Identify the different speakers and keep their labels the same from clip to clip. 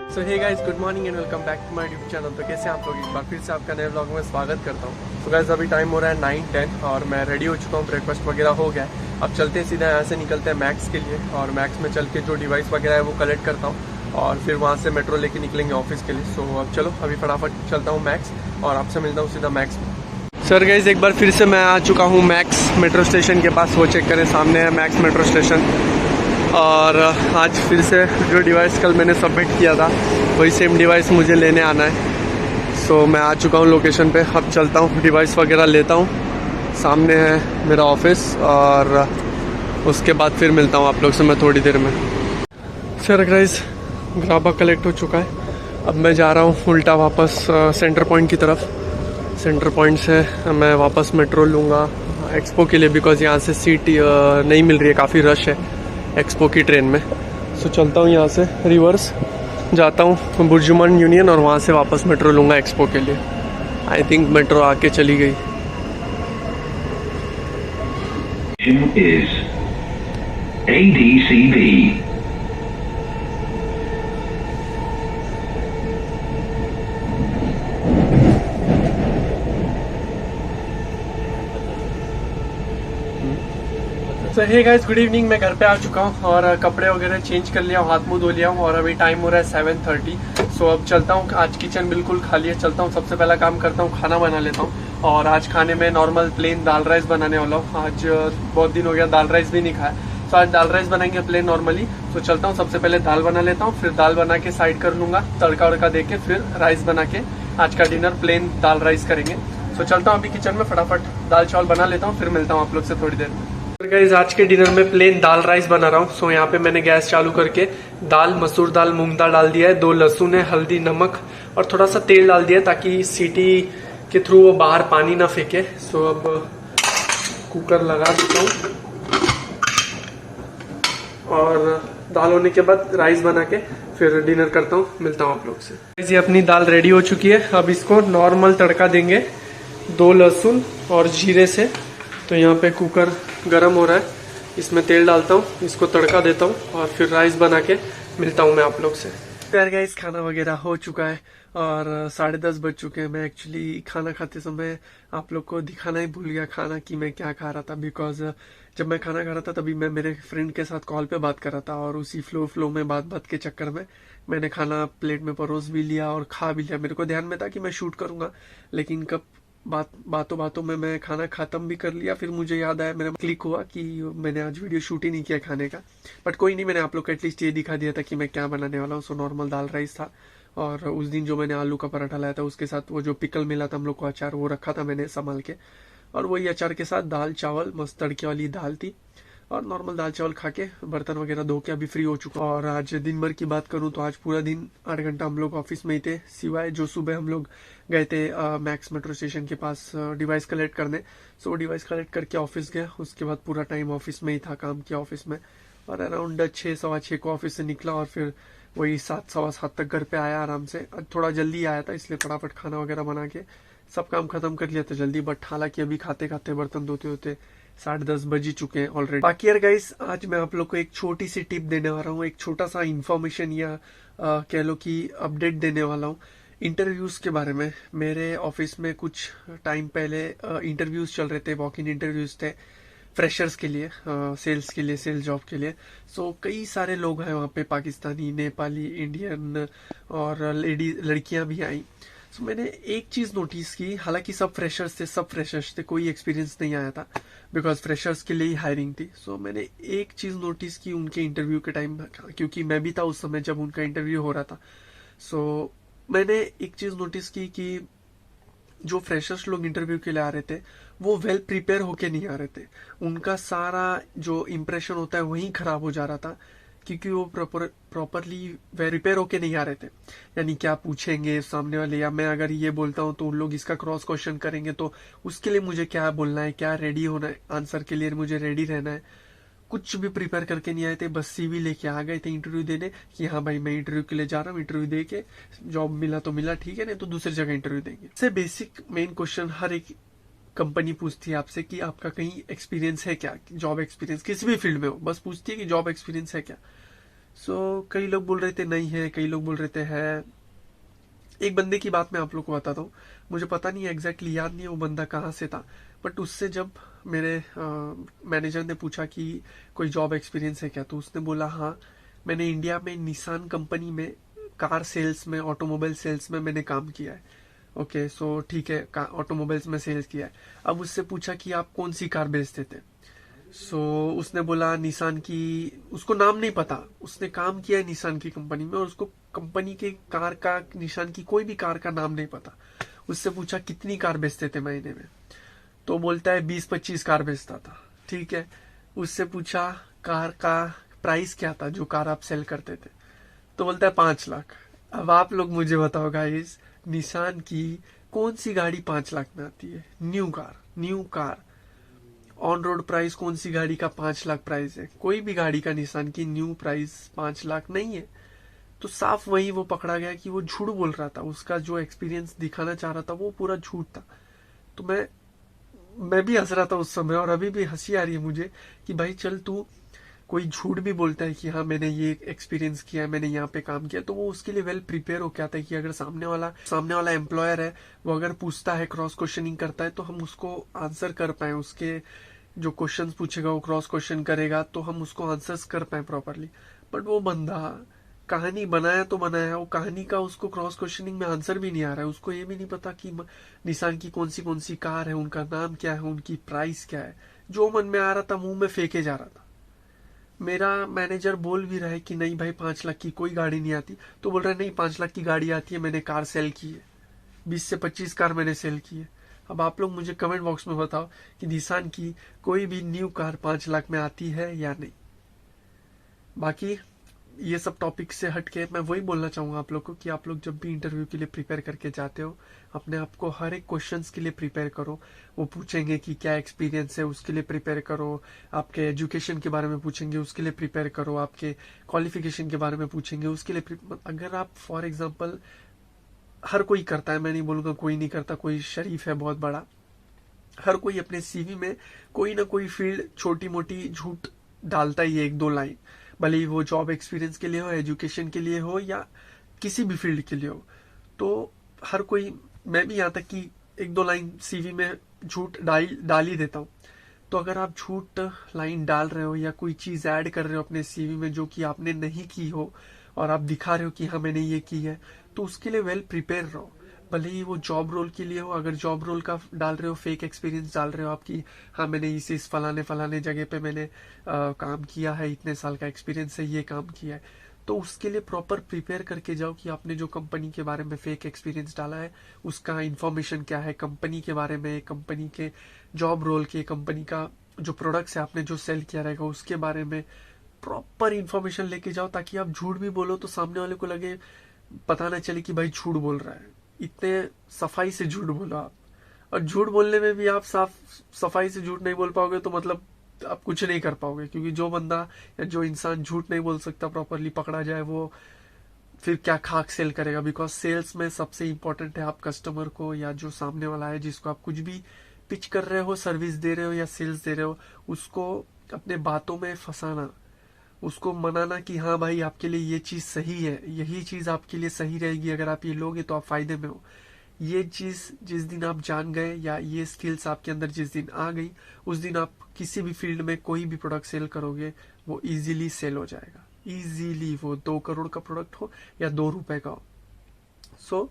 Speaker 1: So hey guys, good morning and welcome back to my YouTube channel. तो कैसे आप लोग, एक बार फिर से आपका नए व्लॉग में स्वागत करता हूँ। तो गाइस अभी टाइम हो रहा है 9-10 और मैं रेडी हो चुका हूँ, ब्रेकफास्ट वगैरह हो गया है। अब चलते हैं सीधा यहाँ से, निकलते हैं मैक्स के लिए और मैक्स में चल के जो डिवाइस वगैरह है वो कलेक्ट करता हूँ और फिर वहाँ से मेट्रो लेके निकलेंगे ऑफिस के लिए। सो अब चलो अभी फटाफट चलता हूँ मैक्स और आपसे मिलता हूँ सीधा मैक्स में। सर गाइस एक बार फिर से मैं आ चुका हूँ मैक्स मेट्रो स्टेशन के पास। वो चेक करें, सामने है मैक्स मेट्रो स्टेशन। और आज फिर से जो डिवाइस कल मैंने सबमिट किया था वही सेम डिवाइस मुझे लेने आना है। सो मैं आ चुका हूँ लोकेशन पे। अब चलता हूँ, डिवाइस वगैरह लेता हूँ। सामने है मेरा ऑफिस और उसके बाद फिर मिलता हूँ आप लोग से मैं थोड़ी देर में। सर गाइस ग्राबा कलेक्ट हो चुका है। अब मैं जा रहा हूँ उल्टा वापस सेंटर पॉइंट की तरफ। सेंटर पॉइंट से मैं वापस मेट्रो लूँगा एक्सपो के लिए, बिकॉज यहाँ से सीट नहीं मिल रही है, काफ़ी रश है एक्सपो की ट्रेन में। सो चलता हूँ यहाँ से, रिवर्स जाता हूँ बुर्जुमान यूनियन और वहाँ से वापस मेट्रो लूँगा एक्सपो के लिए। आई थिंक मेट्रो आके चली गई।
Speaker 2: is ADCB.
Speaker 1: तो हे गाइस, गुड इवनिंग। मैं घर पे आ चुका हूँ और कपड़े वगैरह चेंज कर लिया हूँ, हाथ मुंह धो लिया हूँ और अभी टाइम हो रहा है 7:30। सो अब चलता हूँ, आज किचन बिल्कुल खाली है। चलता हूँ, सबसे पहला काम करता हूँ खाना बना लेता हूँ। और आज खाने में नॉर्मल प्लेन दाल राइस बनाने वाला हूँ। आज बहुत दिन हो गया दाल राइस भी नहीं खाया, तो आज दाल राइस बनाएंगे प्लेन नॉर्मली। तो चलता हूँ, सबसे पहले दाल बना लेता हूँ, फिर दाल बना के साइड कर लूंगा, तड़का वड़का दे के फिर राइस बना के आज का डिनर प्लेन दाल राइस करेंगे। तो चलता हूँ अभी किचन में, फटाफट दाल चावल बना लेता हूँ, फिर मिलता हूँ आप लोग से थोड़ी देर में। गाइस आज के डिनर में प्लेन दाल राइस बना रहा हूँ। सो यहाँ पे मैंने गैस चालू करके दाल, मसूर दाल, मूंग दाल डाल दिया है, 2 लहसुन है, हल्दी, नमक और थोड़ा सा तेल डाल दिया ताकि सीटी के थ्रू वो बाहर पानी ना फेंके। सो अब कुकर लगा देता हूँ और दाल होने के बाद राइस बना के फिर डिनर करता हूँ, मिलता हूँ आप लोग से। ये अपनी दाल रेडी हो चुकी है। अब इसको नॉर्मल तड़का देंगे 2 लहसुन और जीरे से। तो यहाँ पे कुकर गरम हो रहा है, इसमें तेल डालता हूँ, इसको तड़का देता हूँ और फिर राइस बना के मिलता हूँ मैं आप लोग से। यार गाइस खाना वगैरह हो चुका है और 10:30 बज चुके हैं। मैं एक्चुअली खाना खाते समय आप लोग को दिखाना ही भूल गया खाना कि मैं क्या खा रहा था, बिकॉज जब मैं खाना खा रहा था तभी मैं मेरे फ्रेंड के साथ कॉल पे बात कर रहा था और उसी फ्लो में बात के चक्कर में मैंने खाना प्लेट में परोस भी लिया और खा भी लिया। मेरे को ध्यान में था कि मैं शूट करूंगा, लेकिन कब बातों में मैं खाना खत्म भी कर लिया। फिर मुझे याद आया, मेरा क्लिक हुआ कि मैंने आज वीडियो शूट ही नहीं किया खाने का। बट कोई नहीं, मैंने आप लोग को एटलीस्ट ये दिखा दिया था कि मैं क्या बनाने वाला हूँ। सो नॉर्मल दाल राइस था और उस दिन जो मैंने आलू का पराठा लाया था उसके साथ वो जो पिकल मिला था हम लोग को, अचार, वो रखा था मैंने संभाल के। और वही अचार के साथ दाल चावल, मस्त तड़के वाली दाल थी और नॉर्मल दाल चावल खा के बर्तन वगैरह धो के अभी फ्री हो चुका। और आज दिन भर की बात करूं तो आज पूरा दिन 8 घंटा हम लोग ऑफिस में ही थे, सिवाय जो सुबह हम लोग गए थे मैक्स मेट्रो स्टेशन के पास डिवाइस कलेक्ट करने। सो डिवाइस कलेक्ट करके ऑफिस गया, उसके बाद पूरा टाइम ऑफिस में ही था, काम किया ऑफिस में। और अराउंड 6, 6:15 को ऑफिस से निकला और फिर वही 7, 7:15 तक घर पे आया आराम से। थोड़ा जल्दी आया था इसलिए फटाफट खाना वगैरह बना के सब काम खत्म कर लिया था जल्दी। बट हालांकि अभी खाते खाते बर्तन धोते होते 10:30 बज ही चुके हैं ऑलरेडी। बाकी यार गाइस आज मैं आप लोग को एक छोटी सी टिप देने वाला हूँ, एक छोटा सा इन्फॉर्मेशन या कह लो कि अपडेट देने वाला हूँ इंटरव्यूज के बारे में। मेरे ऑफिस में कुछ टाइम पहले इंटरव्यूज चल रहे थे, वॉक इन इंटरव्यूज थे फ्रेशर्स के लिए, सेल्स के लिए, सेल्स जॉब के लिए। सो कई सारे लोग हैं वहाँ पे, पाकिस्तानी, नेपाली, इंडियन और लड़कियां भी आई। सो मैंने एक चीज नोटिस की, हालांकि सब फ्रेशर्स थे, कोई एक्सपीरियंस नहीं आया था बिकॉज फ्रेशर्स के लिए ही हायरिंग थी। सो मैंने एक चीज नोटिस की उनके इंटरव्यू के टाइम, क्योंकि मैं भी था उस समय जब उनका इंटरव्यू हो रहा था। सो मैंने एक चीज नोटिस की कि जो फ्रेशर्स लोग इंटरव्यू के लिए आ रहे थे वो वेल प्रिपेयर होके नहीं आ रहे थे। उनका सारा जो इम्प्रेशन होता है वही खराब हो जा रहा था, क्योंकि वो प्रॉपरली प्रिपेयर होके नहीं आ रहे थे। यानी क्या पूछेंगे सामने वाले, या मैं अगर ये बोलता हूँ तो उन लोग इसका क्रॉस क्वेश्चन करेंगे, तो उसके लिए मुझे क्या बोलना है, क्या रेडी होना है, आंसर के लिए मुझे रेडी रहना है। कुछ भी प्रिपेयर करके नहीं आए थे, बस सीवी लेके आ गए थे इंटरव्यू देने कि हाँ भाई मैं इंटरव्यू के लिए जा रहा हूँ, इंटरव्यू दे के जॉब मिला तो मिला, ठीक है, नहीं तो दूसरी जगह इंटरव्यू देंगे। सबसे बेसिक मेन क्वेश्चन हर एक कंपनी पूछती है आपसे कि आपका कहीं एक्सपीरियंस है क्या, जॉब एक्सपीरियंस किसी भी फील्ड में हो, बस पूछती है कि जॉब एक्सपीरियंस है क्या। कई लोग बोल रहे थे नहीं है, कई लोग बोल रहे थे है। एक बंदे की बात मैं आप लोग को बताता हूँ, मुझे पता नहीं एग्जैक्टली याद नहीं है वो बंदा कहाँ से था, बट उससे जब मेरे मैनेजर ने पूछा कि कोई जॉब एक्सपीरियंस है क्या, तो उसने बोला हाँ, मैंने इंडिया में निसान कंपनी में कार सेल्स में, ऑटोमोबाइल सेल्स में मैंने काम किया है। ओके, सो ठीक है, ऑटोमोबाइल्स में सेल्स किया है। अब उससे पूछा कि आप कौन सी कार बेचते थे, उसने बोला निसान की, उसको नाम नहीं पता, उसने काम किया है निसान की कंपनी में और उसको कंपनी के कार का, निसान की कोई भी कार का नाम नहीं पता। उससे पूछा कितनी कार बेचते थे महीने में, तो बोलता है 20-25 कार बेचता था। ठीक है, उससे पूछा कार का प्राइस क्या था जो कार आप सेल करते थे, तो बोलता है 5 लाख। अब आप लोग मुझे बताओ गाइस, निसान की कौन सी गाड़ी 5 लाख में आती है? New car on road price कौन सी गाड़ी का 5 लाख प्राइस है? कोई भी गाड़ी का निसान की न्यू प्राइस 5 लाख नहीं है। तो साफ वही वो पकड़ा गया कि वो झूठ बोल रहा था, उसका जो एक्सपीरियंस दिखाना चाह रहा था वो पूरा झूठ था। तो मैं भी हंस रहा था उस समय, और अभी भी हंसी आ रही है मुझे कि भाई चल, तू कोई झूठ भी बोलता है कि हाँ मैंने ये एक्सपीरियंस किया है, मैंने यहाँ पे काम किया, तो वो उसके लिए वेल प्रिपेयर हो के आता है कि अगर सामने वाला एम्प्लॉयर है, वो अगर पूछता है, क्रॉस क्वेश्चनिंग करता है, तो हम उसको आंसर कर पाए, उसके जो क्वेश्चंस पूछेगा वो क्रॉस क्वेश्चन करेगा तो हम उसको आंसर्स कर पाए प्रॉपरली। बट वो बंदा कहानी बनाया तो बनाया, वो कहानी का उसको क्रॉस क्वेश्चनिंग में आंसर भी नहीं आ रहा है, उसको ये भी नहीं पता कि निसान की कौन सी कार है, उनका नाम क्या है, उनकी प्राइस क्या है। जो मन में आ रहा था मुंह में फेंके जा रहा था। मेरा मैनेजर बोल भी रहा है कि नहीं भाई 5 लाख की कोई गाड़ी नहीं आती, तो बोल रहा है नहीं 5 लाख की गाड़ी आती है, मैंने कार सेल की है, 20 से 25 कार मैंने सेल की है। अब आप लोग मुझे कमेंट बॉक्स में बताओ कि निसान की कोई भी न्यू कार 5 लाख में आती है या नहीं। बाकी ये सब टॉपिक से हटके मैं वही बोलना चाहूंगा आप लोग को कि आप लोग जब भी इंटरव्यू के लिए प्रिपेयर करके जाते हो, अपने आप को हर एक क्वेश्चंस के लिए प्रिपेयर करो। वो पूछेंगे कि क्या एक्सपीरियंस है, उसके लिए प्रिपेयर करो। आपके एजुकेशन के बारे में पूछेंगे, उसके लिए प्रिपेयर करो। आपके क्वालिफिकेशन के बारे में पूछेंगे, उसके लिए अगर आप फॉर एग्जाम्पल, हर कोई करता है, मैं नहीं बोलूंगा कोई नहीं करता, कोई शरीफ है बहुत बड़ा, हर कोई अपने सीवी में कोई ना कोई फील्ड छोटी मोटी झूठ डालता ही है, 1-2 लाइन, भले ही वो जॉब एक्सपीरियंस के लिए हो, एजुकेशन के लिए हो, या किसी भी फील्ड के लिए हो। तो हर कोई, मैं भी यहाँ तक कि 1-2 लाइन सीवी में झूठ डाल ही देता हूँ। तो अगर आप झूठ लाइन डाल रहे हो या कोई चीज ऐड कर रहे हो अपने सीवी में जो कि आपने नहीं की हो, और आप दिखा रहे हो कि हाँ मैंने ये की है, तो उसके लिए वेल प्रिपेयर रहो। भले ही वो जॉब रोल के लिए हो, अगर जॉब रोल का डाल रहे हो, फेक एक्सपीरियंस डाल रहे हो आपकी, हाँ मैंने इस फलाने जगह पे मैंने काम किया है, इतने साल का एक्सपीरियंस है, ये काम किया है, तो उसके लिए प्रॉपर प्रिपेयर करके जाओ कि आपने जो कंपनी के बारे में फेक एक्सपीरियंस डाला है उसका इंफॉर्मेशन क्या है, कंपनी के बारे में, कंपनी के जॉब रोल के, कंपनी का जो प्रोडक्ट्स है आपने जो सेल किया रहेगा उसके बारे में प्रॉपर इंफॉर्मेशन लेके जाओ, ताकि आप झूठ भी बोलो तो सामने वाले को लगे, पता ना चले कि भाई झूठ बोल रहा है। इतने सफाई से झूठ बोलो आप। और झूठ बोलने में भी आप साफ सफाई से झूठ नहीं बोल पाओगे तो मतलब आप कुछ नहीं कर पाओगे, क्योंकि जो बंदा या जो इंसान झूठ नहीं बोल सकता प्रॉपरली पकड़ा जाए, वो फिर क्या खाक सेल करेगा। बिकॉज सेल्स में सबसे इंपॉर्टेंट है आप कस्टमर को, या जो सामने वाला है जिसको आप कुछ भी पिच कर रहे हो, सर्विस दे रहे हो या सेल्स दे रहे हो, उसको अपने बातों में फंसाना, उसको मनाना कि हाँ भाई आपके लिए ये चीज सही है, यही चीज आपके लिए सही रहेगी, अगर आप ये लोगे तो आप फायदे में हो। ये चीज जिस दिन आप जान गए, या ये स्किल्स आपके अंदर जिस दिन आ गई, उस दिन आप किसी भी फील्ड में कोई भी प्रोडक्ट सेल करोगे वो इजीली सेल हो जाएगा। इजीली, वो 2 करोड़ का प्रोडक्ट हो या 2 रुपए का हो। सो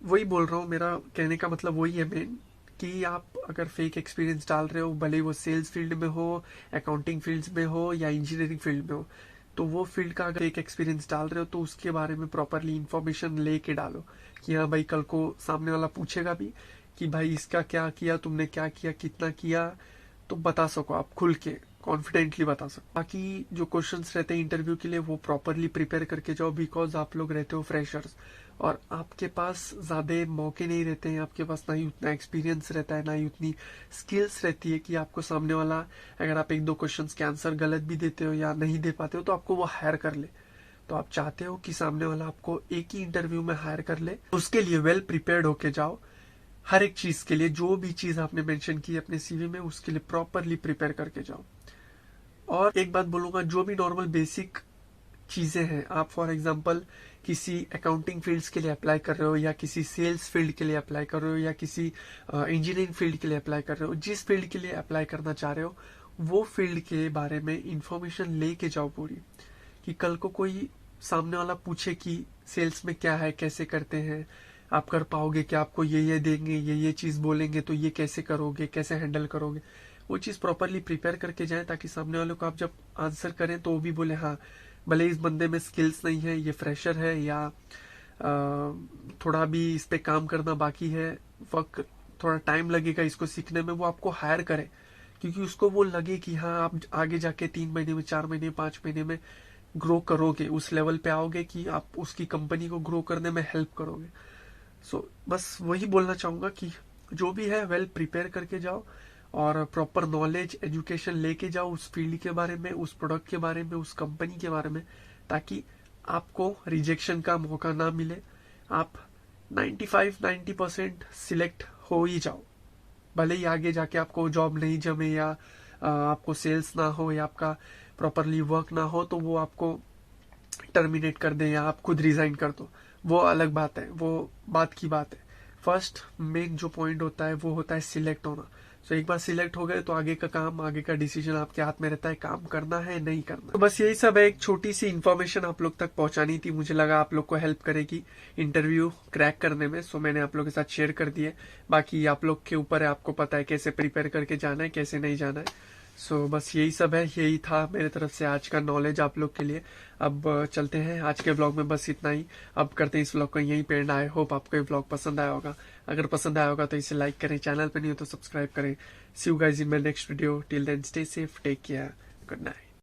Speaker 1: वही बोल रहा हूँ, मेरा कहने का मतलब वही है मेन, कि आप अगर फेक एक्सपीरियंस डाल रहे हो, भले वो सेल्स फील्ड में हो, अकाउंटिंग फील्ड में हो या इंजीनियरिंग फील्ड में हो, तो वो फील्ड का अगर एक एक्सपीरियंस डाल रहे हो तो उसके बारे में प्रॉपरली इंफॉर्मेशन लेके डालो, कि हाँ भाई कल को सामने वाला पूछेगा भी कि भाई इसका क्या किया, तुमने क्या किया, कितना किया, तो बता सको, आप खुल के कॉन्फिडेंटली बता सको। बाकी जो क्वेश्चंस रहते हैं इंटरव्यू के लिए वो प्रॉपरली प्रिपेयर करके जाओ, बिकॉज आप लोग रहते हो फ्रेशर्स और आपके पास ज्यादा मौके नहीं रहते हैं, आपके पास ना ही उतना एक्सपीरियंस रहता है, ना ही उतनी स्किल्स रहती है कि आपको सामने वाला, अगर आप 1-2 क्वेश्चंस के आंसर गलत भी देते हो या नहीं दे पाते हो तो आपको वो हायर कर ले। तो आप चाहते हो कि सामने वाला आपको एक ही इंटरव्यू में हायर कर ले, उसके लिए वेल प्रिपेयर्ड होके जाओ। हर एक चीज के लिए, जो भी चीज आपने मेंशन की अपने सीवी में, उसके लिए प्रॉपरली प्रिपेयर करके जाओ। और एक बात बोलूंगा, जो भी नॉर्मल बेसिक चीजें हैं, आप फॉर एग्जांपल किसी अकाउंटिंग फील्ड्स के लिए अप्लाई कर रहे हो, या किसी सेल्स फील्ड के लिए अप्लाई कर रहे हो, या किसी इंजीनियरिंग फील्ड के लिए अप्लाई कर रहे हो, जिस फील्ड के लिए अप्लाई करना चाह रहे हो वो फील्ड के बारे में इंफॉर्मेशन लेके जाओ पूरी, कि कल को कोई सामने वाला पूछे कि सेल्स में क्या है, कैसे करते हैं, आप कर पाओगे क्या, आपको ये देंगे, ये चीज बोलेंगे तो ये कैसे करोगे, कैसे हैंडल करोगे, वो चीज प्रॉपरली प्रिपेयर करके जाए, ताकि सामने वालों को आप जब आंसर करें तो वो भी बोले हाँ भले इस बंदे में स्किल्स नहीं है, ये फ्रेशर है, या थोड़ा भी इस पे काम करना बाकी है, वक्त थोड़ा टाइम लगेगा इसको सीखने में, वो आपको हायर करे, क्योंकि उसको वो लगे कि हाँ आप आगे जाके 3 महीने में, 4 महीने, 5 महीने में ग्रो करोगे, उस लेवल पे आओगे कि आप उसकी कंपनी को ग्रो करने में हेल्प करोगे। सो बस वही बोलना चाहूंगा कि जो भी है वेल प्रिपेयर करके जाओ, और प्रॉपर नॉलेज एजुकेशन लेके जाओ उस फील्ड के बारे में, उस प्रोडक्ट के बारे में, उस कंपनी के बारे में, ताकि आपको रिजेक्शन का मौका ना मिले, आप 95-90% सिलेक्ट हो ही जाओ, भले ही आगे जाके आपको जॉब नहीं जमे, या आपको सेल्स ना हो, या आपका प्रॉपरली वर्क ना हो, तो वो आपको टर्मिनेट कर दे या आप खुद रिजाइन कर दो, वो अलग बात है, वो बात की बात है। फर्स्ट मेन जो पॉइंट होता है वो होता है सिलेक्ट होना। सो एक बार सिलेक्ट हो गए तो आगे का काम, आगे का डिसीजन आपके हाथ में रहता है, काम करना है नहीं करना। तो बस यही सब है, एक छोटी सी इन्फॉर्मेशन आप लोग तक पहुंचानी थी, मुझे लगा आप लोग को हेल्प करेगी इंटरव्यू क्रैक करने में, सो मैंने आप लोग के साथ शेयर कर दिए। बाकी आप लोग के ऊपर है, आपको पता है कैसे प्रिपेयर करके जाना है, कैसे नहीं जाना है। सो बस यही सब है, यही था मेरे तरफ से आज का नॉलेज आप लोग के लिए। अब चलते हैं, आज के व्लॉग में बस इतना ही, अब करते हैं इस व्लॉग को यहीं पे एंड। आई होप आपको ये व्लॉग पसंद आया होगा, अगर पसंद आया होगा तो इसे लाइक करें, चैनल पे नहीं हो तो सब्सक्राइब करें। See you guys in my next video, till then stay safe, take care, good night.